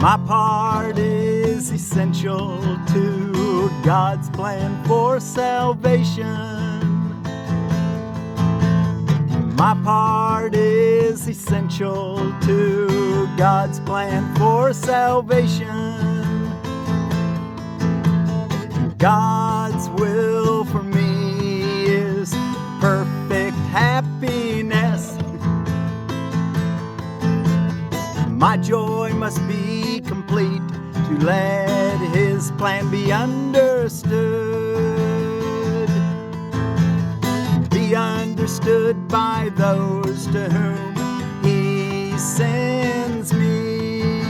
My part is essential to God's plan for salvation. My part is essential to God's plan for salvation. God's will for me is perfect happiness. My joy must be complete to let His plan be understood. Be understood by those to whom He sends me.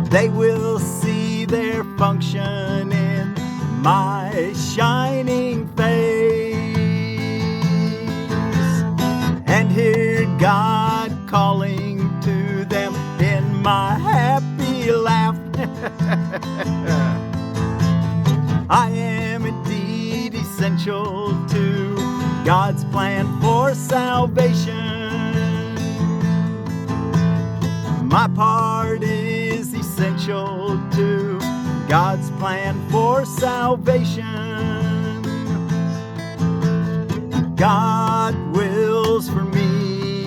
They will see their function in my shining face and hear God calling to them in my happy laugh. I am indeed essential to God's plan for salvation. My part is essential to God's plan for salvation. God wills for me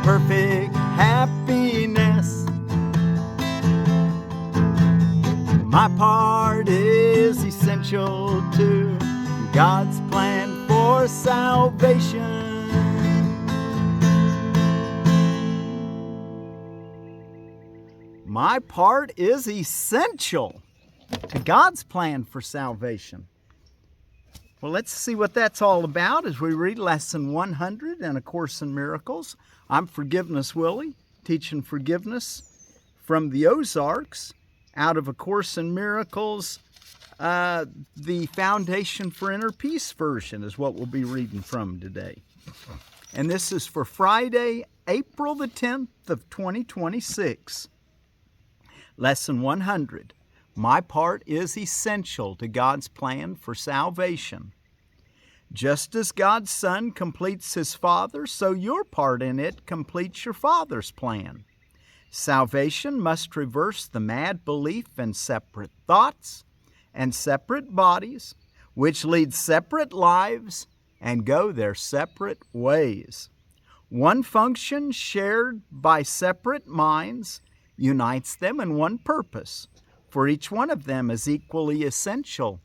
perfect happiness. My part is essential to God's plan for salvation. My part is essential to God's plan for salvation. Well, let's see what that's all about as we read Lesson 100 in A Course in Miracles. I'm Forgiveness Willie, teaching forgiveness from the Ozarks out of A Course in Miracles. The Foundation for Inner Peace version is what we'll be reading from today. And this is for Friday, April the 10th of 2026. Lesson 100. My part is essential to God's plan for salvation. Just as God's Son completes His Father, so your part in it completes your Father's plan. Salvation must reverse the mad belief in separate thoughts and separate bodies, which lead separate lives and go their separate ways. One function shared by separate minds unites them in one purpose, for each one of them is equally essential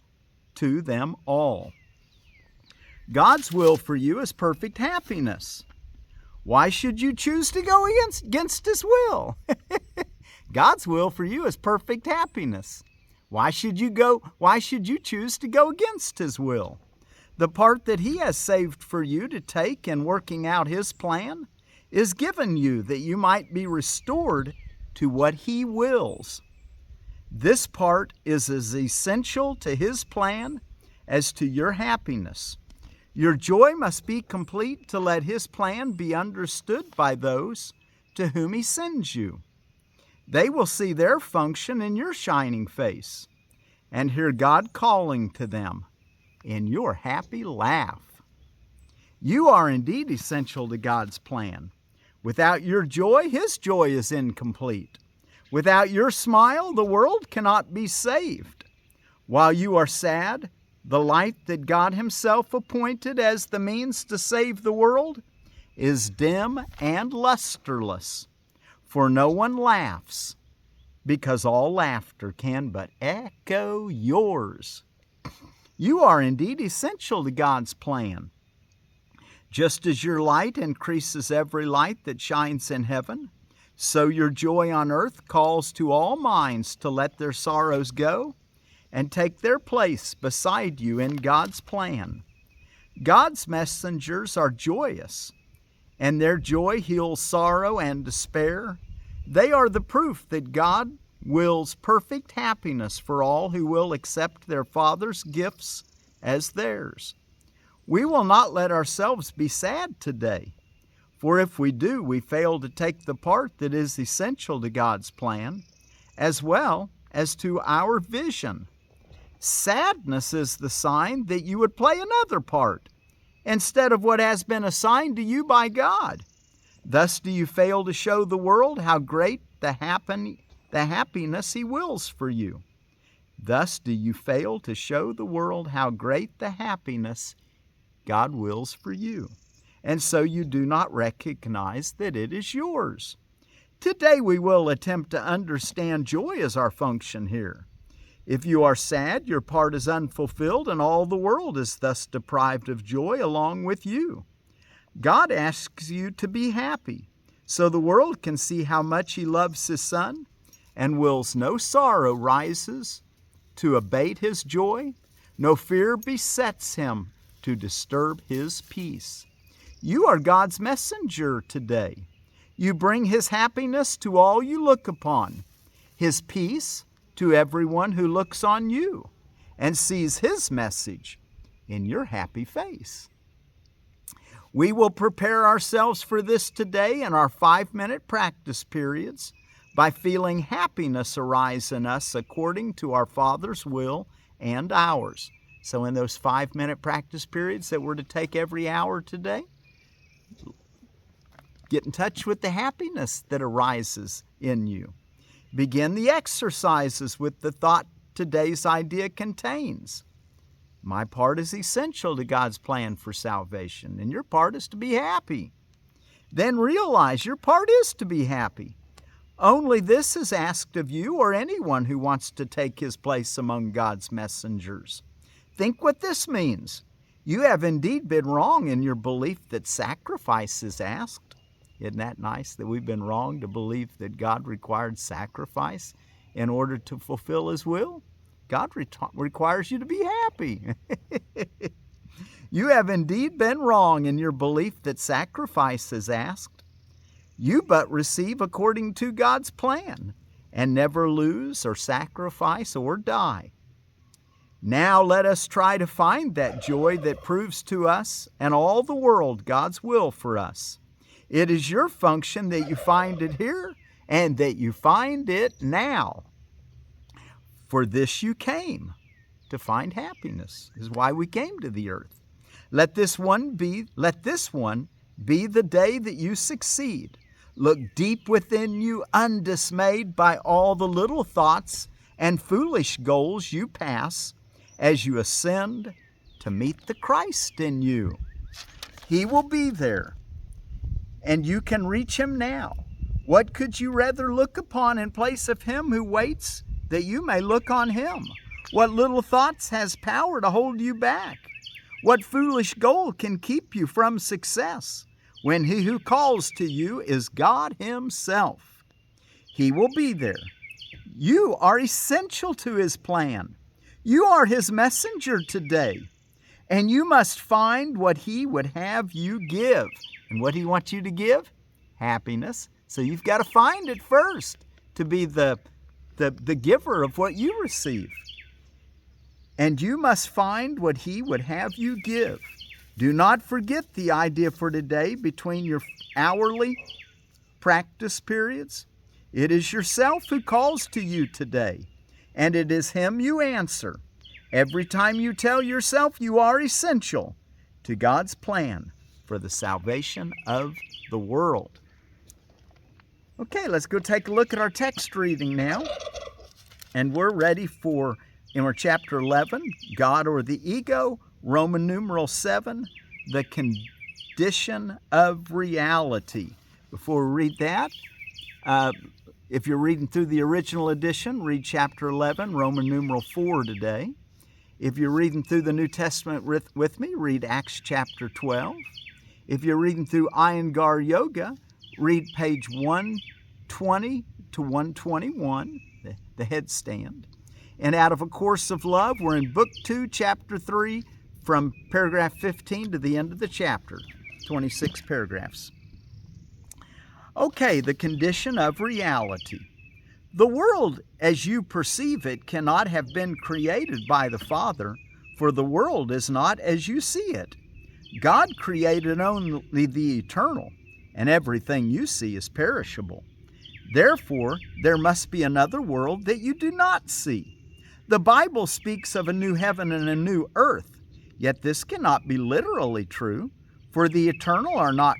to them all. God's will for you is perfect happiness. Why should you choose to go against His will? God's will for you is perfect happiness. Why should you choose to go against His will? The part that He has saved for you to take in working out His plan is given you that you might be restored to what He wills. This part is as essential to His plan as to your happiness. Your joy must be complete to let His plan be understood by those to whom He sends you. They will see their function in your shining face and hear God calling to them in your happy laugh. You are indeed essential to God's plan. Without your joy, His joy is incomplete. Without your smile, the world cannot be saved. While you are sad, the light that God Himself appointed as the means to save the world is dim and lusterless, for no one laughs, because all laughter can but echo yours. You are indeed essential to God's plan. Just as your light increases every light that shines in heaven, so your joy on earth calls to all minds to let their sorrows go and take their place beside you in God's plan. God's messengers are joyous, and their joy heals sorrow and despair. They are the proof that God wills perfect happiness for all who will accept their Father's gifts as theirs. We will not let ourselves be sad today, for if we do, we fail to take the part that is essential to God's plan, as well as to our vision. Sadness is the sign that you would play another part instead of what has been assigned to you by God. Thus do you fail to show the world how great the happiness He wills for you. Thus do you fail to show the world how great the happiness God wills for you, and so you do not recognize that it is yours. Today we will attempt to understand joy as our function here. If you are sad, your part is unfulfilled, and all the world is thus deprived of joy along with you. God asks you to be happy, so the world can see how much He loves His Son, and wills no sorrow rises to abate His joy, no fear besets Him to disturb His peace. You are God's messenger today. You bring His happiness to all you look upon, His peace to everyone who looks on you and sees His message in your happy face. We will prepare ourselves for this today in our 5-minute practice periods by feeling happiness arise in us according to our Father's will and ours. So in those 5-minute practice periods that we're to take every hour today, get in touch with the happiness that arises in you. Begin the exercises with the thought today's idea contains. My part is essential to God's plan for salvation, and your part is to be happy. Then realize your part is to be happy. Only this is asked of you or anyone who wants to take his place among God's messengers. Think what this means. You have indeed been wrong in your belief that sacrifice is asked. Isn't that nice that we've been wrong to believe that God required sacrifice in order to fulfill His will? God requires you to be happy. You have indeed been wrong in your belief that sacrifice is asked. You but receive according to God's plan and never lose or sacrifice or die. Now let us try to find that joy that proves to us and all the world God's will for us. It is your function that you find it here and that you find it now. For this you came, to find happiness, is why we came to the earth. Let this one be the day that you succeed. Look deep within you, undismayed by all the little thoughts and foolish goals you pass as you ascend to meet the Christ in you. He will be there, and you can reach Him now. What could you rather look upon in place of Him who waits that you may look on Him? What little thoughts has power to hold you back? What foolish goal can keep you from success when He who calls to you is God Himself? He will be there. You are essential to His plan. You are His messenger today, and you must find what He would have you give. And what He wants you to give? Happiness. So you've got to find it first to be the giver of what you receive. And you must find what He would have you give. Do not forget the idea for today between your hourly practice periods. It is yourself who calls to you today, and it is Him you answer. Every time you tell yourself you are essential to God's plan for the salvation of the world. Okay, let's go take a look at our text reading now. And we're ready for, in our chapter 11, God or the Ego, Roman numeral 7, the condition of reality. Before we read that, if you're reading through the original edition, read chapter 11, Roman numeral 4 today. If you're reading through the New Testament with me, read Acts chapter 12. If you're reading through Iyengar Yoga, read page 120 to 121, the headstand. And out of A Course of Love, we're in Book 2, Chapter 3, from paragraph 15 to the end of the chapter, 26 paragraphs. Okay, the condition of reality. The world as you perceive it cannot have been created by the Father, for the world is not as you see it. God created only the eternal, and everything you see is perishable. Therefore, there must be another world that you do not see. The Bible speaks of a new heaven and a new earth, yet this cannot be literally true, for the eternal are not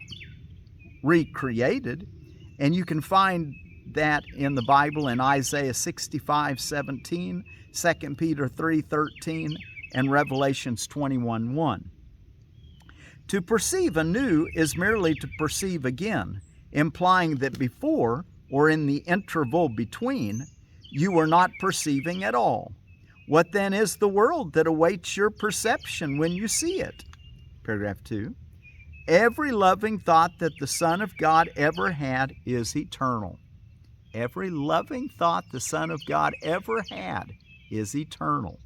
recreated. And you can find that in the Bible in Isaiah 65:17, 2 Peter 3:13, and Revelations 21:1. To perceive anew is merely to perceive again, implying that before, or in the interval between, you were not perceiving at all. What then is the world that awaits your perception when you see it? Paragraph 2. Every loving thought that the Son of God ever had is eternal. Every loving thought the Son of God ever had is eternal.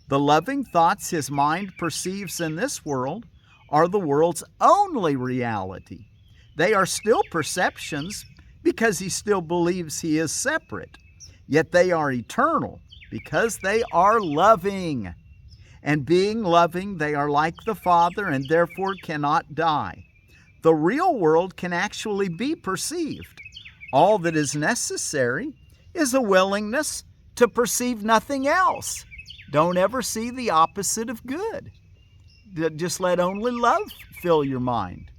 The loving thoughts his mind perceives in this world are the world's only reality. They are still perceptions because he still believes he is separate. Yet they are eternal because they are loving. And being loving, they are like the Father and therefore cannot die. The real world can actually be perceived. All that is necessary is a willingness to perceive nothing else. Don't ever see the opposite of good. Just let only love fill your mind.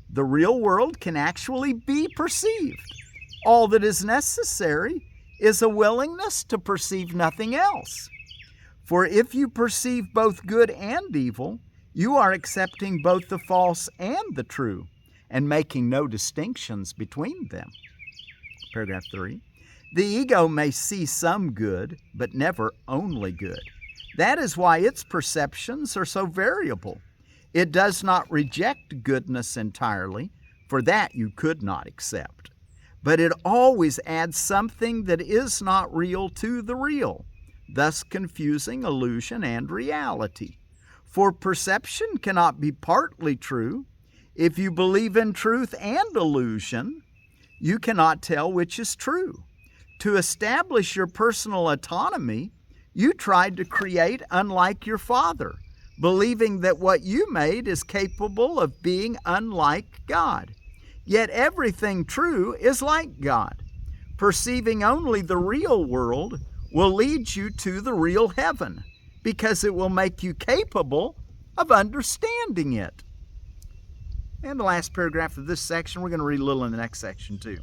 The real world can actually be perceived. All that is necessary is a willingness to perceive nothing else. For if you perceive both good and evil, you are accepting both the false and the true, and making no distinctions between them. Paragraph 3. The ego may see some good, but never only good. That is why its perceptions are so variable. It does not reject goodness entirely, for that you could not accept. But it always adds something that is not real to the real, thus confusing illusion and reality. For perception cannot be partly true. If you believe in truth and illusion, you cannot tell which is true. To establish your personal autonomy, you tried to create unlike your Father, believing that what you made is capable of being unlike God. Yet everything true is like God. Perceiving only the real world will lead you to the real heaven, because it will make you capable of understanding it. And the last paragraph of this section, we're going to read a little in the next section too.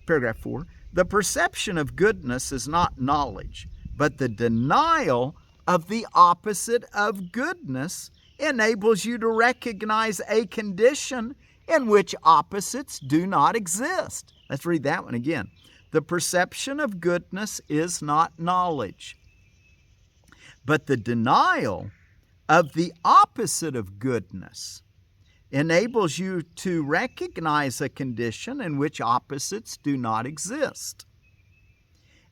Paragraph 4, the perception of goodness is not knowledge, but the denial of the opposite of goodness enables you to recognize a condition in which opposites do not exist. Let's read that one again. The perception of goodness is not knowledge, but the denial of the opposite of goodness enables you to recognize a condition in which opposites do not exist.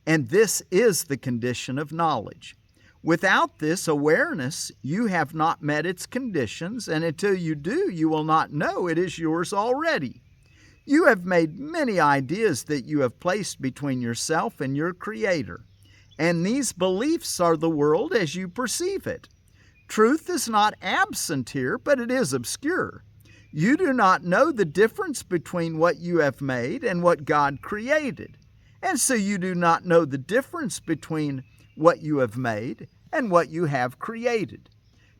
And this is the condition of knowledge. Without this awareness, you have not met its conditions, and until you do, you will not know it is yours already. You have made many ideas that you have placed between yourself and your Creator, and these beliefs are the world as you perceive it. Truth is not absent here, but it is obscure. You do not know the difference between what you have made and what God created, and so you do not know the difference between what you have made and what you have created.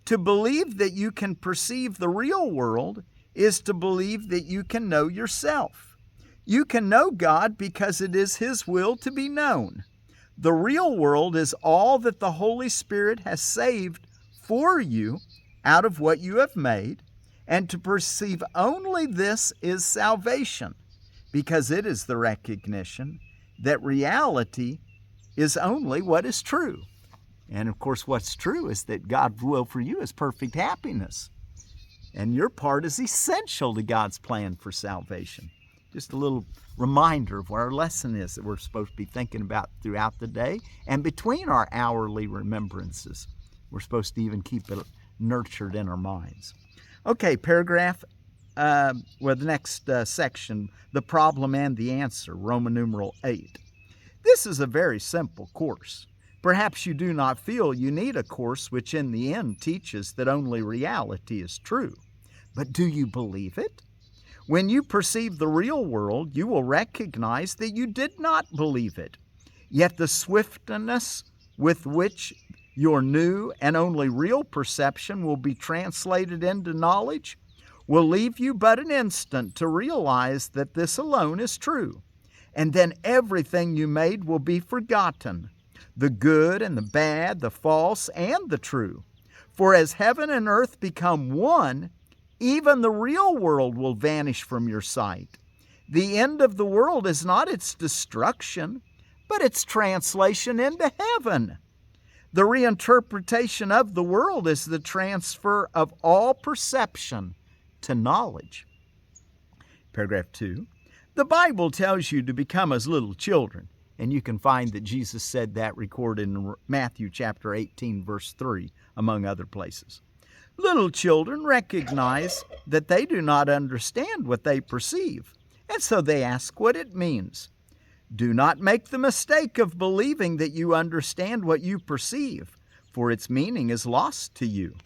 To believe that you can perceive the real world is to believe that you can know yourself. You can know God because it is His will to be known. The real world is all that the Holy Spirit has saved for you out of what you have made, and to perceive only this is salvation, because it is the recognition that reality is only what is true. And of course, what's true is that God's will for you is perfect happiness. And your part is essential to God's plan for salvation. Just a little reminder of what our lesson is that we're supposed to be thinking about throughout the day. And between our hourly remembrances, we're supposed to even keep it nurtured in our minds. Okay, the next section, the problem and the answer, Roman numeral 8. This is a very simple course. Perhaps you do not feel you need a course which in the end teaches that only reality is true. But do you believe it? When you perceive the real world, you will recognize that you did not believe it. Yet the swiftness with which your new and only real perception will be translated into knowledge will leave you but an instant to realize that this alone is true. And then everything you made will be forgotten, the good and the bad, the false and the true. For as heaven and earth become one, even the real world will vanish from your sight. The end of the world is not its destruction, but its translation into heaven. The reinterpretation of the world is the transfer of all perception to knowledge. Paragraph 2. The Bible tells you to become as little children, and you can find that Jesus said that recorded in Matthew chapter 18, verse 3, among other places. Little children recognize that they do not understand what they perceive, and so they ask what it means. Do not make the mistake of believing that you understand what you perceive, for its meaning is lost to you.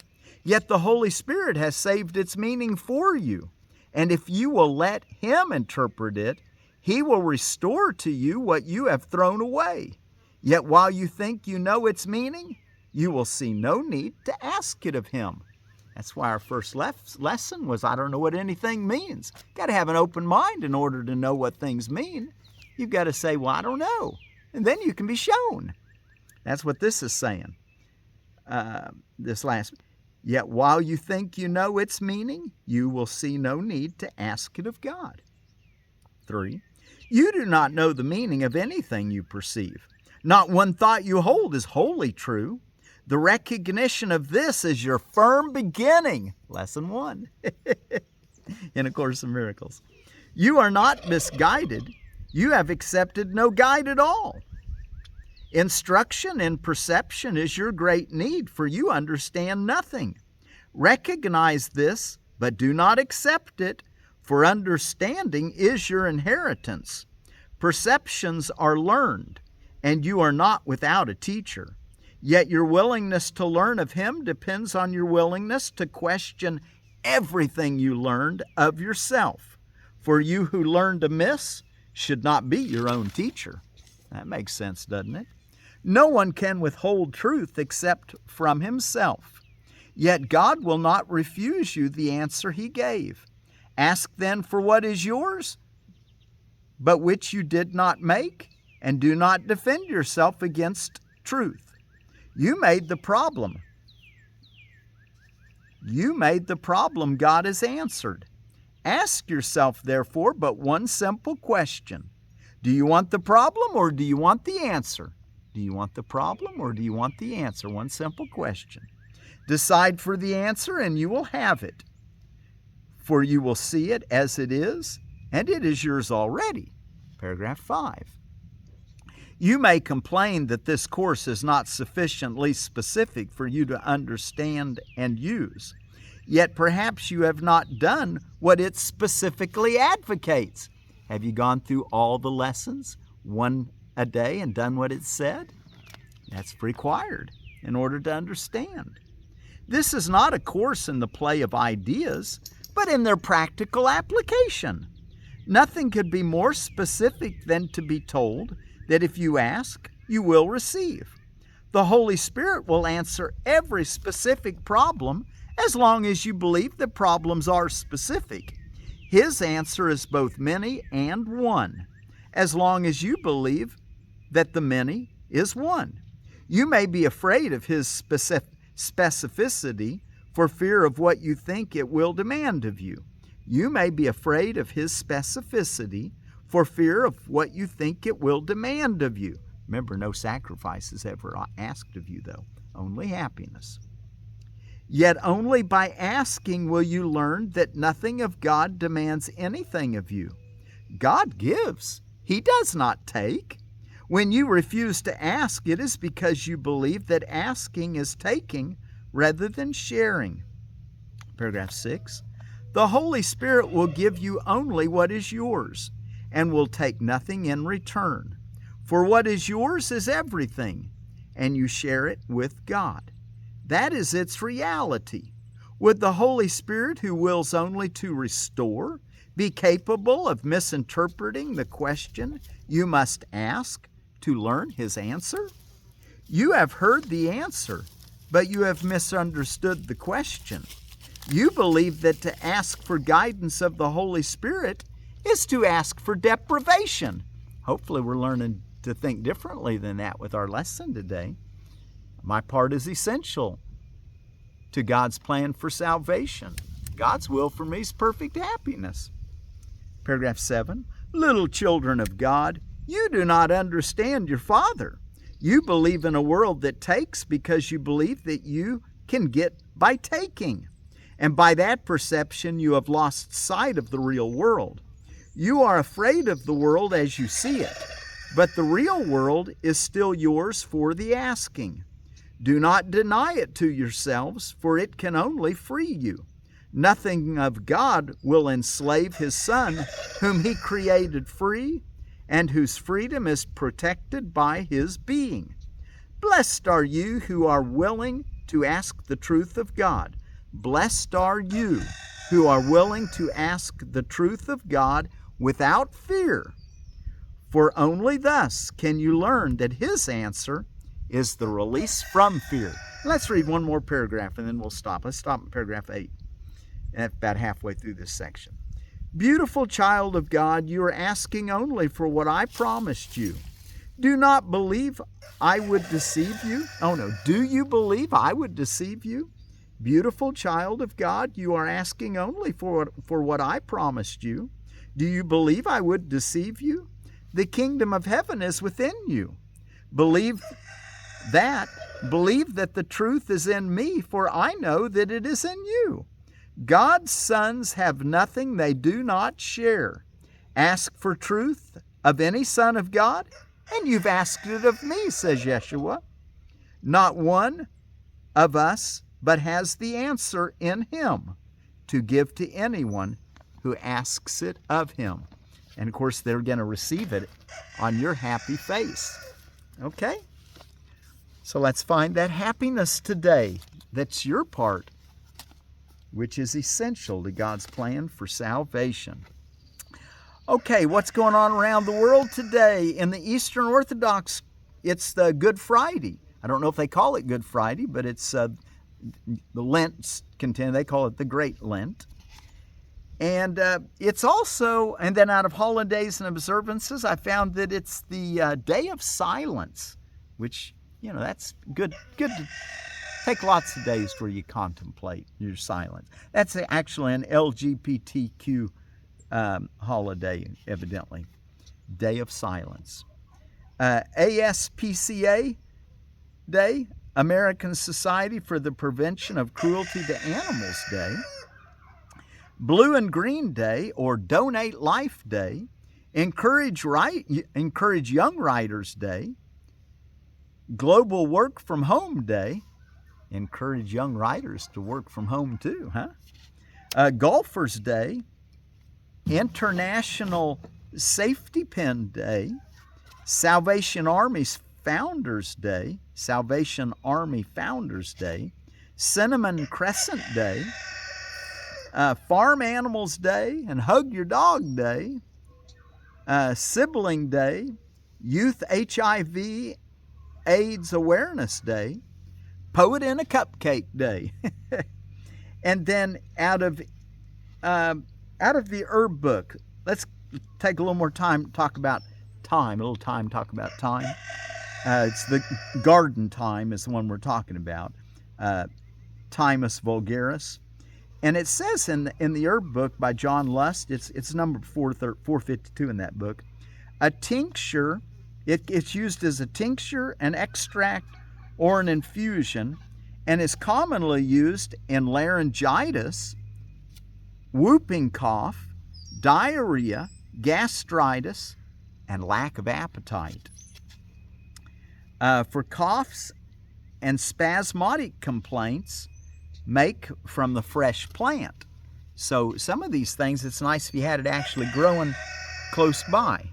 Yet the Holy Spirit has saved its meaning for you, and if you will let Him interpret it, He will restore to you what you have thrown away. Yet while you think you know its meaning, you will see no need to ask it of Him. That's why our first lesson was, I don't know what anything means. Got to have an open mind in order to know what things mean. You've got to say, well, I don't know. And then you can be shown. That's what this is saying. Yet while you think you know its meaning, you will see no need to ask it of God. 3. You do not know the meaning of anything you perceive. Not one thought you hold is wholly true. The recognition of this is your firm beginning. Lesson 1 in A Course in Miracles. You are not misguided. You have accepted no guide at all. Instruction in perception is your great need, for you understand nothing. Recognize this, but do not accept it, for understanding is your inheritance. Perceptions are learned, and you are not without a teacher. Yet your willingness to learn of Him depends on your willingness to question everything you learned of yourself. For you who learned amiss should not be your own teacher. That makes sense, doesn't it? No one can withhold truth except from himself. Yet God will not refuse you the answer He gave. Ask then for what is yours, but which you did not make, and do not defend yourself against truth. You made the problem. God has answered. Ask yourself, therefore, but one simple question. Do you want the problem or do you want the answer? Do you want the problem or do you want the answer? One simple question. Decide for the answer and you will have it. For you will see it as it is, and it is yours already. Paragraph 5. You may complain that this course is not sufficiently specific for you to understand and use. Yet perhaps you have not done what it specifically advocates. Have you gone through all the lessons, one a day, and done what it said? That's required in order to understand. This is not a course in the play of ideas, but in their practical application. Nothing could be more specific than to be told that if you ask, you will receive. The Holy Spirit will answer every specific problem as long as you believe the problems are specific. His answer is both many and one, as long as you believe that the many is one. You may be afraid of His specificity for fear of what you think it will demand of you. You may be afraid of His specificity for fear of what you think it will demand of you. Remember, no sacrifice is ever asked of you, though, only happiness. Yet only by asking will you learn that nothing of God demands anything of you. God gives. He does not take. When you refuse to ask, it is because you believe that asking is taking rather than sharing. Paragraph 6. The Holy Spirit will give you only what is yours, and will take nothing in return. For what is yours is everything, and you share it with God. That is its reality. Would the Holy Spirit, who wills only to restore, be capable of misinterpreting the question you must ask to learn His answer? You have heard the answer, but you have misunderstood the question. You believe that to ask for guidance of the Holy Spirit is to ask for deprivation. Hopefully we're learning to think differently than that with our lesson today. My part is essential to God's plan for salvation. God's will for me is perfect happiness. Paragraph 7. Little children of God, you do not understand your Father. You believe in a world that takes because you believe that you can get by taking. And by that perception, you have lost sight of the real world. You are afraid of the world as you see it, but the real world is still yours for the asking. Do not deny it to yourselves, for it can only free you. Nothing of God will enslave His Son, whom He created free, and whose freedom is protected by His being. Blessed are you who are willing to ask the truth of God. Blessed are you who are willing to ask the truth of God without fear, for only thus can you learn that His answer is the release from fear. Let's read one more paragraph and then we'll stop. Let's stop at paragraph 8. And about halfway through this section. Beautiful child of God, you are asking only for what I promised you. Do not believe I would deceive you. Oh no, do you believe I would deceive you? Beautiful child of God, you are asking only for what I promised you. Do you believe I would deceive you? The kingdom of heaven is within you. Believe that the truth is in me, for I know that it is in you. God's sons have nothing they do not share. Ask for truth of any son of God, and you've asked it of me, says Yeshua. Not one of us but has the answer in Him to give to anyone who asks it of Him. And of course, they're going to receive it on your happy face. Okay? So let's find that happiness today. That's your part, which is essential to God's plan for salvation. Okay, what's going on around the world today? In the Eastern Orthodox, it's the Good Friday. I don't know if they call it Good Friday, but it's the Lent contend. They call it the Great Lent. And it's also, and then out of holidays and observances, I found that it's the Day of Silence, which, you know, that's good to take lots of days where you contemplate your silence. That's actually an LGBTQ holiday, evidently. Day of Silence. ASPCA Day, American Society for the Prevention of Cruelty to Animals Day. Blue and Green Day, or Donate Life Day. Encourage Young Writers Day. Global Work from Home Day. Encourage young writers to work from home too, huh? Golfers Day. International Safety Pin Day. Salvation Army's Founders Day. Salvation Army Founders Day. Cinnamon Crescent Day. Farm Animals Day and Hug Your Dog Day. Sibling Day. Youth HIV AIDS Awareness Day. Poet in a Cupcake Day. And then out of the herb book, let's take a little more time to talk about time. It's the garden time is the one we're talking about. Timus vulgaris. And it says in the herb book by John Lust, it's number 452 in that book, a tincture, it's used as a tincture, an extract, or an infusion, and is commonly used in laryngitis, whooping cough, diarrhea, gastritis, and lack of appetite. For coughs and spasmodic complaints, make from the fresh plant. So some of these things, it's nice if you had it actually growing close by.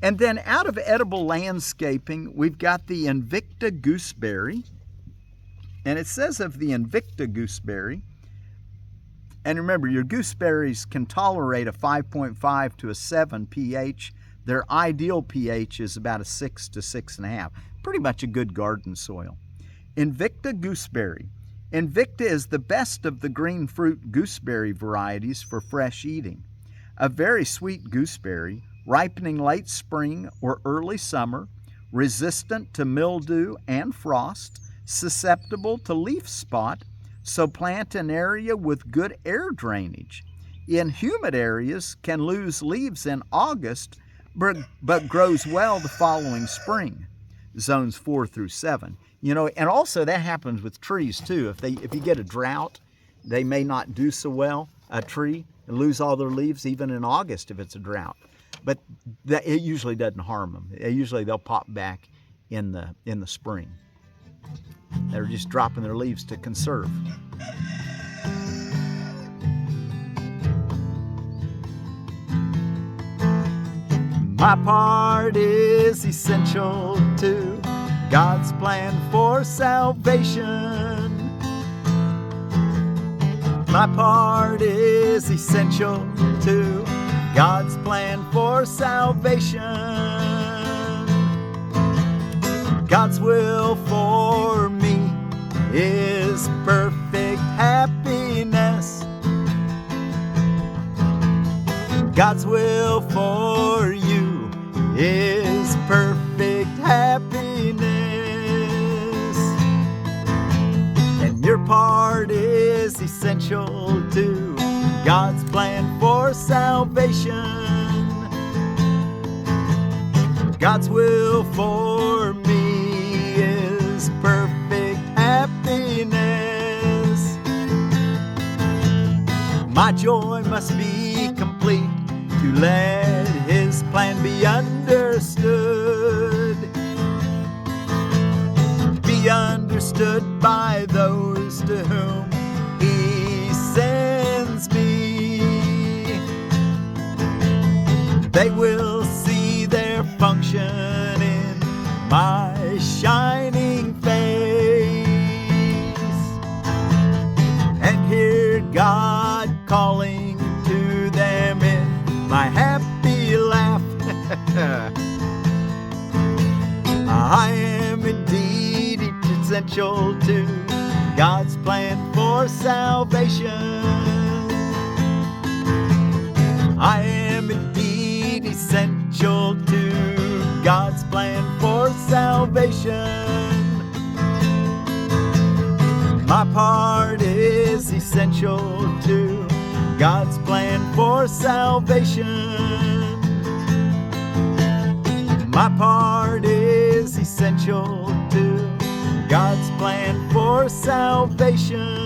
And then out of edible landscaping, we've got the Invicta gooseberry. And it says of the Invicta gooseberry, and remember, your gooseberries can tolerate a 5.5 to a 7 pH. Their ideal pH is about a 6 to 6.5. Pretty much a good garden soil. Invicta gooseberry. Invicta is the best of the green fruit gooseberry varieties for fresh eating. A very sweet gooseberry, ripening late spring or early summer, resistant to mildew and frost, susceptible to leaf spot, so plant an area with good air drainage. In humid areas, can lose leaves in August, but grows well the following spring. Zones 4 through 7. You know, and also that happens with trees too. If you get a drought, they may not do so well. A tree and lose all their leaves even in August if it's a drought. But it usually doesn't harm them. Usually they'll pop back in the spring. They're just dropping their leaves to conserve. My part is essential to God's plan for salvation. My part is essential to God's plan for salvation. God's will for me is perfect happiness. God's will for you is perfect happiness. And your part is essential to God's plan for salvation. God's will for me is perfect happiness. My joy must be complete to let His plan be understood. Be understood by those to whom He sends me. They will see their function in my shining face and hear God calling to them in my happy laugh. I am indeed essential to God's plan for salvation. I am indeed essential to God's plan for salvation. My part is essential to God's plan for salvation. My part is essential to God's plan for salvation.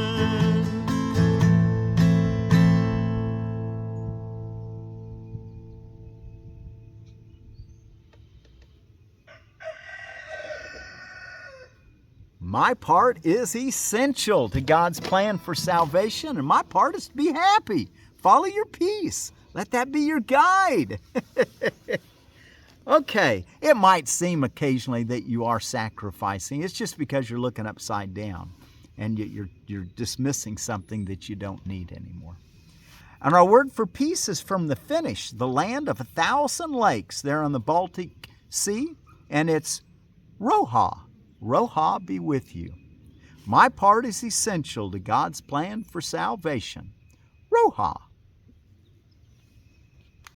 My part is essential to God's plan for salvation, and my part is to be happy. Follow your peace. Let that be your guide. Okay, it might seem occasionally that you are sacrificing. It's just because you're looking upside down and you're dismissing something that you don't need anymore. And our word for peace is from the Finnish, the land of 1,000 lakes there on the Baltic Sea, and it's Rauhaa. Rauhaa be with you. My part is essential to God's plan for salvation. Rauhaa.